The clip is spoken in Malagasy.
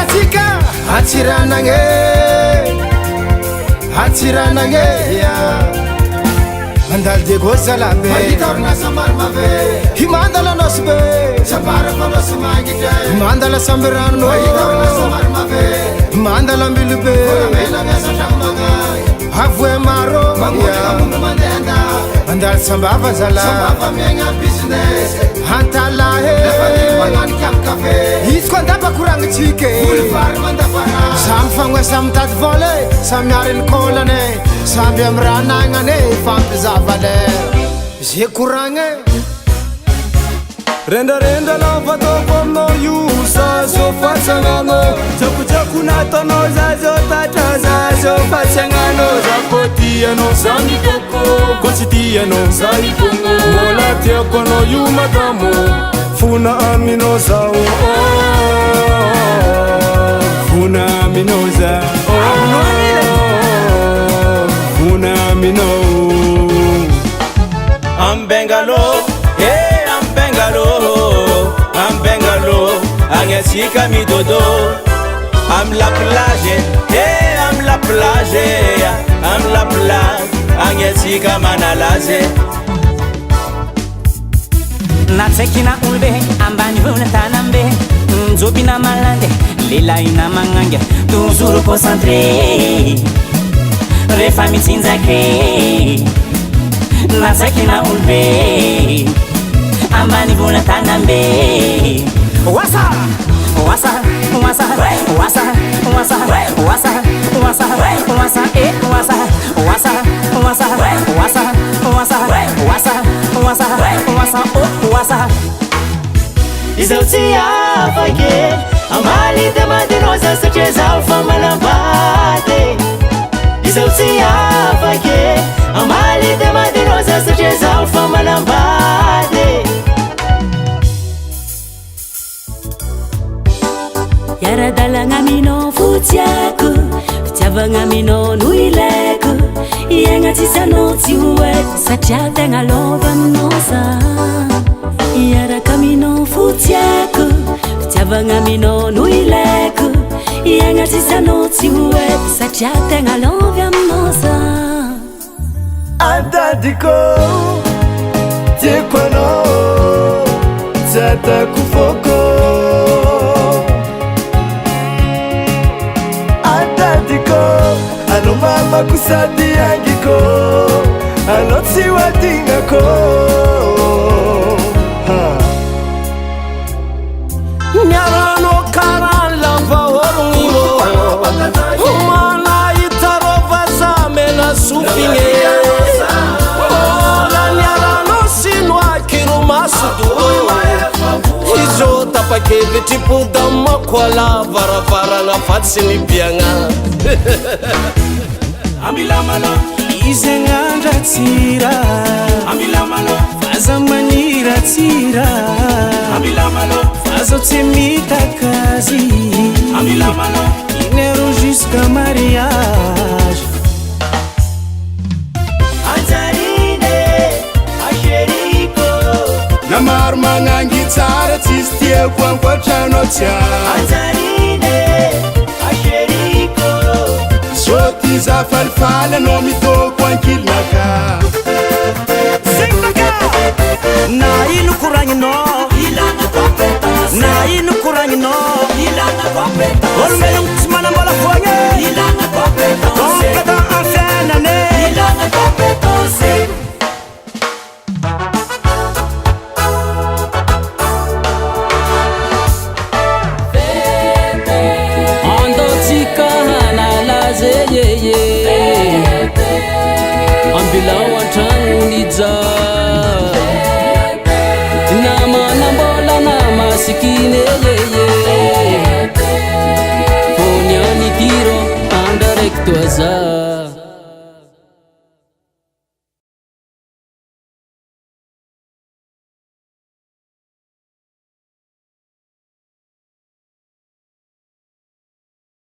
Atika Achiranange ya Mandal de Gozalabe Mandala Samarmave Himandala Nosbe Samara Konosmagite Mandala Samberano Samarmave Mandala Milube Havwe Maro Mandenda Mandal Sambava Zala Sambava Menga business Hantala Cafe Iskondaba Kurang Chike Samfangwe Samtat Vole Samyarin Kolane Sambiam Ranangane Famp Zavale Zekurange Renda lava topo no yusa so fatsangano Chaku chaku natono zazo tata zazo fatsangano Zakotiano sami koko Konsitiano sami kongo Mola tiako no yumatamo Funa amino zao Funa amino zao Funa amino Ambengalo Sika mi dodo, am la plage, hey, am la plage, am la plage, angesika manalaze. Natsekina ulbe, ambani vuna tanambe, nzobina malande, lila ina mangange, toujours concentré, refami tinzake. Natsekina ulbe, ambani vuna tanambe. Wasa, wasa, wasa, wasa, wasa, wasa, wasa, wasa, eh, wasa, wasa, wasa, wasa, wasa, wasa, wasa, wasa, oh, wasa. Izautia fake, amali de madinosa sucheza alfama lambate. Izautia fake, amali de madinosa sucheza alfama lambate. Yara dalanga mino futiako Futiavanga mino nuileko Yenga tisano tiwe Sacha nga lova mnosa Yara kamino futiako Futiavanga mino nuileko Yenga tisano tiwe Sacha nga lova mnosa Antadiko Tiekwano Zata kufoko Mama kusadi angiko Alotsi wadingako Nyarano karan lava orungo Umana itarova zamena sufinge Ola nyarano sinwa kirumasudu Hizo tapakeve tipu dama kwa la varavara na fatsini bianga Ambilamalo Izenganda tira Ambilamalo Faza manira tira Ambilamalo Faza temita kazi Ambilamalo Dinero jusqu'à mariage Antarine, Asheriko Namar mangangi tsara tistie kwa chano tia Antarine, Asheriko Shoti za falfala no mito kwa kilnaka Na inu kurangi no Ilana competence Na inu kurangi no Ilana competence Olmelung tismana mbola fwanye Ilana competence Kompeta afena ne Ilana competence Ando tika halalaze yeye Ambila wantanu nidza Nama nambola nama sikine yeye Ponya ni tiro anda recto azar